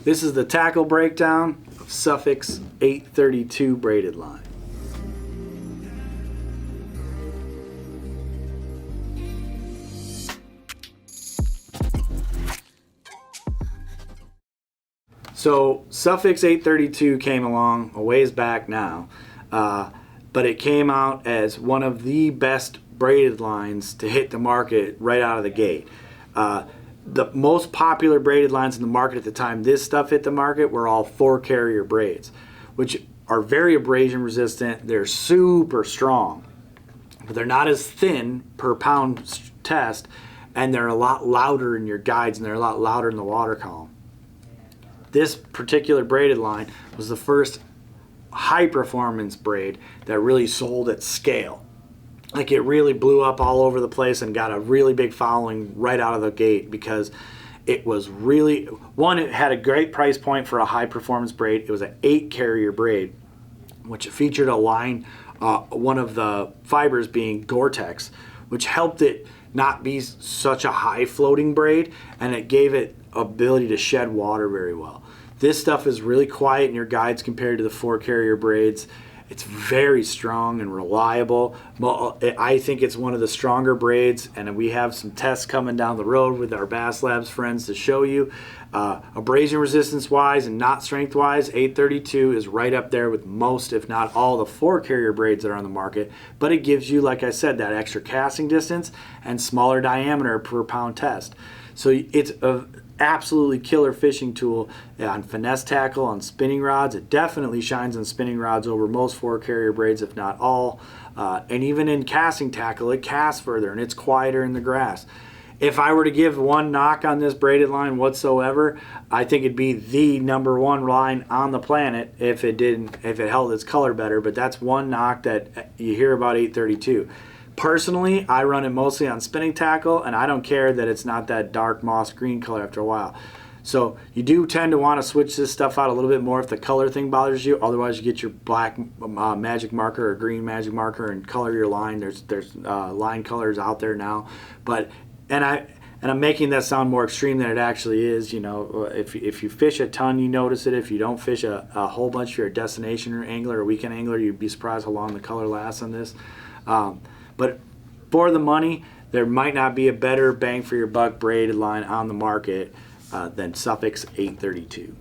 This is the tackle breakdown of Sufix 832 braided line. So Sufix 832 came along a ways back now, but it came out as one of the best braided lines to hit the market right out of the gate. The most popular braided lines in the market at the time this stuff hit the market were all 4-carrier braids, which are very abrasion resistant. They're super strong, but they're not as thin per pound test, and they're a lot louder in your guides, and they're a lot louder in the water column. This particular braided line was the first high performance braid that really sold at scale. Like, it really blew up all over the place and got a really big following right out of the gate because it was really, one, it had a great price point for a high performance braid. It was an 8-carrier braid, which featured a line, one of the fibers being Gore-Tex, which helped it not be such a high floating braid, and it gave it ability to shed water very well. This stuff is really quiet in your guides compared to the 4-carrier braids. It's very strong and reliable. I think it's one of the stronger braids, and we have some tests coming down the road with our Bass Labs friends to show you. Abrasion resistance wise and knot strength wise, 832 is right up there with most, if not all, the 4-carrier braids that are on the market, but it gives you, like I said, that extra casting distance and smaller diameter per pound test. So it's an absolutely killer fishing tool on finesse tackle, on spinning rods. It definitely shines on spinning rods over most 4-carrier braids, if not all. And even in casting tackle, it casts further and it's quieter in the grass. If I were to give one knock on this braided line whatsoever, I think it'd be the #1 line on the planet if it held its color better. But that's one knock that you hear about 832. Personally, I run it mostly on spinning tackle, and I don't care that it's not that dark moss green color after a while. So you do tend to want to switch this stuff out a little bit more if the color thing bothers you. Otherwise, you get your black magic marker or green magic marker and color your line. There's line colors out there now, and I'm making that sound more extreme than it actually is. You know, if you fish a ton, you notice it. If you don't fish a whole bunch, if you're a destination angler or weekend angler, you'd be surprised how long the color lasts on this. But for the money, there might not be a better bang for your buck braided line on the market than Sufix 832.